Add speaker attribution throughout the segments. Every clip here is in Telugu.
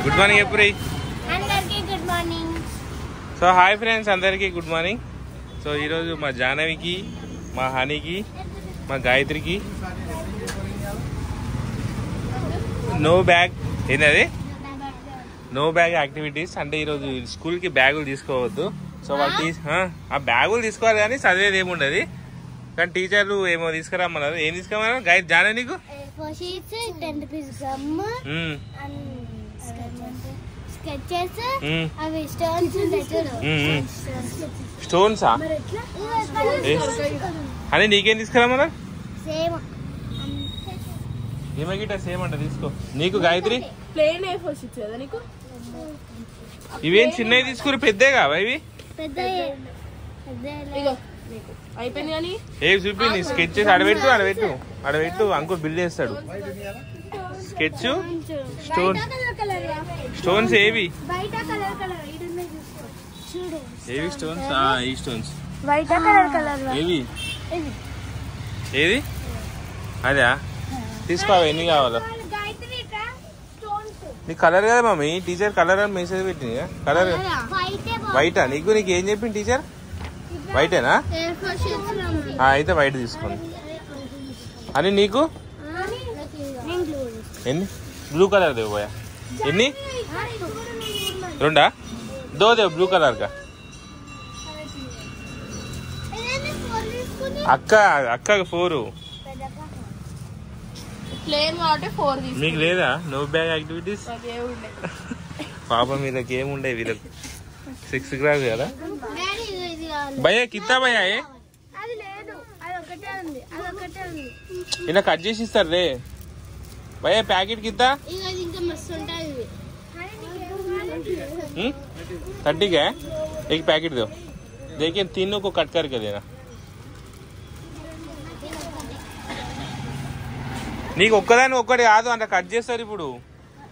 Speaker 1: గుడ్ మార్నింగ్ ఎప్పుడు
Speaker 2: అందరికీ good morning.
Speaker 1: So hi friends, అందరికీ గుడ్ మార్నింగ్. సో ఈరోజు మా జాహ్నవికి, మా హనీకి, మా గాయత్రికి నో బ్యాగ్ ఏంటది నో బ్యాగ్ యాక్టివిటీస్ అంటే ఈరోజు స్కూల్కి బ్యాగులు తీసుకోవద్దు. సో వాళ్ళు ఆ బ్యాగులు తీసుకోవాలి కానీ చదివేది ఏముండదు. కానీ టీచర్లు ఏమో తీసుకురమ్మన్నారు. ఏం తీసుకురమ్మన్నారు గాయత్రి జాహ్నవి నీకు? స్టోన్సా అని నీకేం తీసుకురమ్మన్నారు? ఈమె గిట్ట సేమ్ అంట తీసుకో. నీకు గాయత్రి ఇవేం చిన్నవి తీసుకుని పెద్దే కావా ఇవి? ఏ చూపి నీ స్కెచ్ చేసి అడబెట్టు అంకుల్ బిల్ చేస్తాడు. స్కెచ్ స్టోన్స్ ఏవి స్టోన్స్? ఈ స్టోన్స్ ఏవి? ఏది అదా? తీసుకోవా? ఎన్ని కావాలో? నీ కలర్ కదా మమ్మీ, టీచర్ కలర్ అని మెసేజ్ పెట్టింది. కలర్ వైటా? నీకు ఏం చెప్పింది టీచర్? వైటేనా? అయితే వైట్ తీసుకోండి. అని నీకు ఎన్ని? బ్లూ కలర్ దేవు పోయా. ఎన్ని? రెండా? దో దేవు బ్లూ కలర్ కా. అక్క 4. మీకు లేదా నో బ్యాగ్ యాక్టివిటీస్? పాపం వీళ్ళకి ఏముండే, వీళ్ళకి 6th క్లాస్ కదా. భయ్యా కిత్తా భయ్యా ఇలా కట్ చేసి ఇస్తారు రే భయ్యా. ప్యాకెట్ కిత్తా 30 का एक पैकेट दो. देखिए तीनों को कट करके देना. నీకు ఒక్కదాని ఒక్కటి కాదు అంటే కట్ చేస్తారు ఇప్పుడు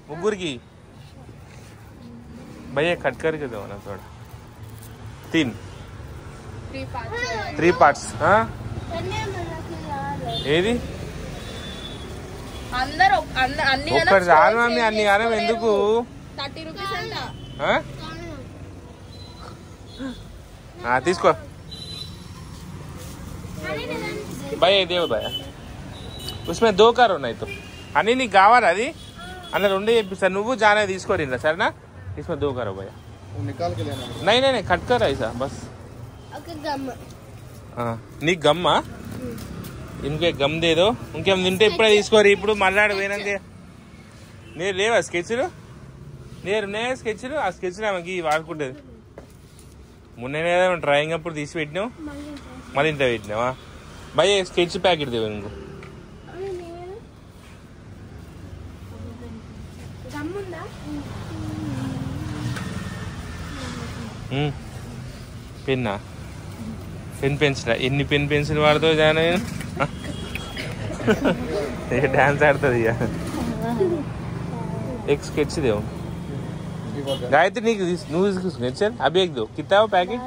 Speaker 1: ముగ్గురికి. భయ్యా కట్ करके दो ना थोड़ा. 3 parts. ఏది ఒక్కటి చాలు మమ్మీ, అన్ని కాలం ఎందుకు?
Speaker 3: 30 rupees అంట.
Speaker 1: తీసుకో భయ్యా. దేవు భయ్యా ఉస్మే 2 కరో నై తో. అని నీకు కావాలి అది అన్న 2 చెప్పిస్తా. నువ్వు జానే తీసుకోరి సరేనా? इसमें 2 करो भैया.
Speaker 4: निकाल के लेना.
Speaker 1: नहीं कट कर ऐसा बस. నీ గమ్మా? ఇంకే గమ్ దేదో. ఇంకేం తింటే ఇప్పుడే తీసుకోరు. ఇప్పుడు మళ్ళాడు పోయినాక నేను లేవా స్కెచ్లు? నేరున్నాయా స్కెచ్లు? ఆ స్కెచ్లు ఆమెకి వాడుకుంటుంది. మొన్ననే డ్రాయింగ్ అప్పుడు తీసి పెట్టినావు, మళ్ళీ ఇంత పెట్టినావా? భయ్యా స్కెచ్ ప్యాకెట్ దేవు ఇంకో. పెన్నా? పెన్సిల్? ఎన్ని పెన్సిల్ వాడుతావు జానా? డాన్స్ ఆడుతుంది ఇక. एक स्केच दे गायत्री నీకు నువ్వు తీసుకుని చల్ అభి एक दो कितना पैकेट.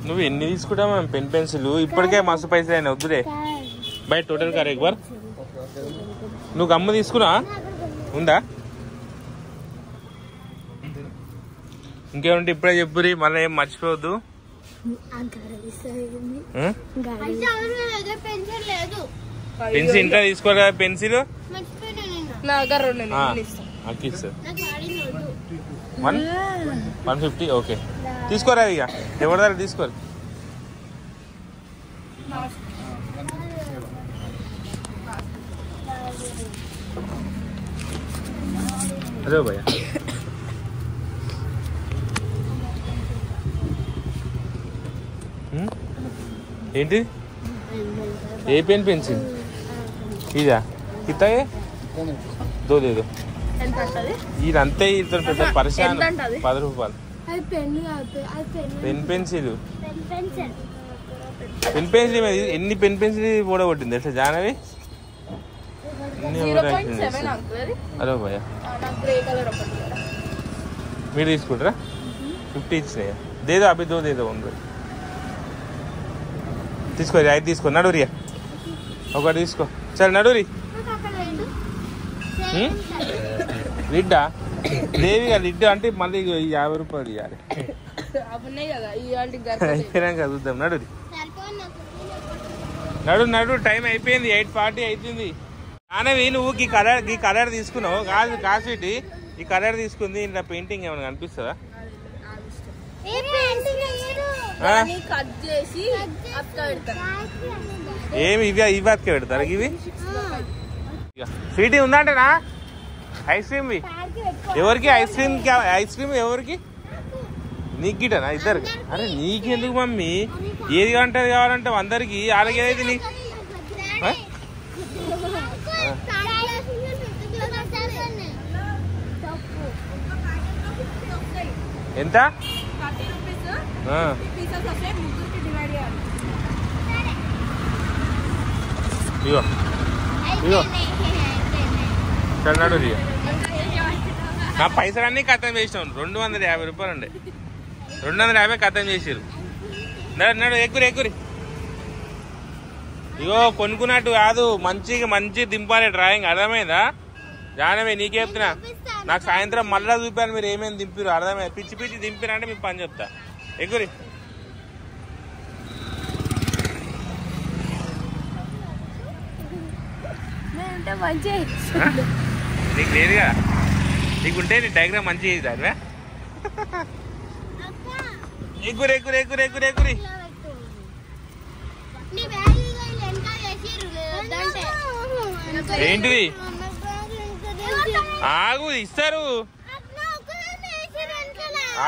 Speaker 1: నువ్వు ఎన్ని తీసుకుంటావు పెన్ పెన్సిల్? ఇప్పటికే మస్తు పైసలు అయినా వద్దులే. బయట టోటల్ కార్ ఎక్ బార్. నువ్వు గమ్మ తీసుకున్నా ఉందా? ఇంకేమంటే ఇప్పుడే చెప్పురి, మళ్ళీ ఏం మర్చిపోవద్దు. పెన్సిల్ ఇంట్లో తీసుకోరా? పెన్సిల్ 150 ఓకే తీసుకోరా. ఇక ఎవరి దగ్గర తీసుకోరు. అదే భయ్యా. ఏంటి? ఏ పెన్ పెన్సిల్ ఇదా? కిత్తా దో దేదో. ఇదంతే పెద్ద పరిశాన్. 10 రూపాయలు పెన్ పెన్సిల్. పెన్ పెన్సిల్ ఎన్ని పెన్ పెన్సిల్ ఓడగొట్టింది అట్లా జానవి. అరే భయ్యా మీరు తీసుకుంటారా? 50 ఇచ్చినాయా? దేదో అభి దో దేదో. తీసుకో ఐదు తీసుకో. నడురియా ఒకటి తీసుకో. సరే నడురి. లిడ్డా దేవిగా లిడ్డు అంటే మళ్ళీ 50 రూపాయలు ఇవ్వాలి. అయిపోయినాక చూద్దాం. నడు టైం అయిపోయింది. 8:40 అవుతుంది. నానవి నువ్వు ఈ కలర్ తీసుకున్నావు కాదు కాసిటి ఈ కలర్ తీసుకుంది. ఇంట్లో పెయింటింగ్ ఏమైనా కనిపిస్తుందా? ఏమి ఇవి అతికే పెడతారు ఇవి. స్వీటీ ఉందంటేనా ఐస్ క్రీమ్ ఎవరికి? ఐస్ క్రీమ్ ఎవరికి? నీకు గిటనా ఇద్దరికి? అరే నీకెందుకు మమ్మీ? ఏది కావాలంటే కావాలంటే అందరికి అలాగే ఏదైతే నీకు ఎంత? ఇగో ఇగో చన్నాడు నా పైసలన్నీ ఖతం చేసినాం. 250 రూపాయలు ఉండే 250 ఖతం చేసారు. నడు ఎక్కురి. ఇగో కొనుక్కున్నట్టు కాదు, మంచి దింపాలి డ్రాయింగ్. అర్థమైందా? జానవి నీకే చెప్తున్నా. నాకు సాయంత్రం మళ్ళా చూపాను మీరు ఏమేమి దింపిరు. అర్థమైంది? పిచ్చి దింపిరంటే మీకు పని చెప్తా. ఎక్కురి. నీకు లేదుగా, నీకుంటే నీ డయాగ్రామ్ మంచిగా చేద్దానివే. ఎక్కురి. ఏంటిది? ఆగు ఇస్తారు.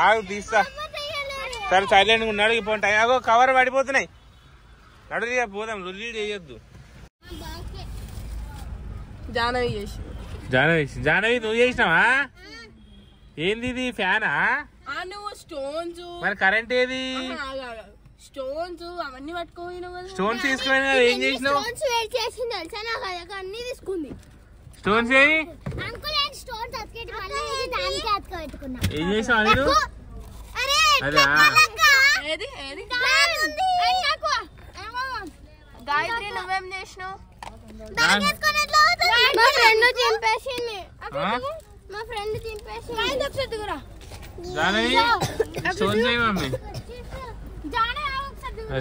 Speaker 1: ఆగు తీస్తా. సరే సైలెంట్గా ఉన్నాడు. ఇప్పుడు టైం ఆగో కవర్ పడిపోతున్నాయి. నడు పోదాం. రుల్లి చేయొద్దు. జానవి నువ్వు చేసినావా? ఏంది ఇది? ఫ్యానా? మరి కరెంట్ ఏది?
Speaker 2: స్టోన్స్ అవన్నీ పట్టుకోపోయినావు కదా.
Speaker 1: స్టోన్స్ తీసుకుపోయినా ఏం చేసినావు?
Speaker 2: తీసుకుంది.
Speaker 1: స్టోన్స్ ఏది? ఏం చేసావు?
Speaker 2: గాయత్రి నువ్వేం చేసినావు?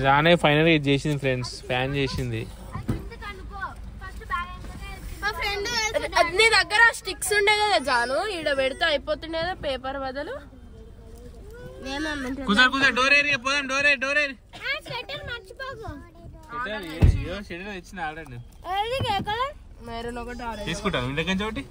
Speaker 1: జానవి ఫైనల్ ఇది చేసింది ఫ్రెండ్స్. ఫ్యాన్ చేసింది.
Speaker 2: నీ దగ్గర స్టిక్స్ ఉండే కదా జాను, ఈడ పెడితే అయిపోతుండే కదా పేపర్ బదులు.
Speaker 1: డోర్ ఏరియా పోదాం. డోర్ ఇచ్చిన ఆల్రెడీ తీసుకుంటాను. ఇంటికి ఒకటి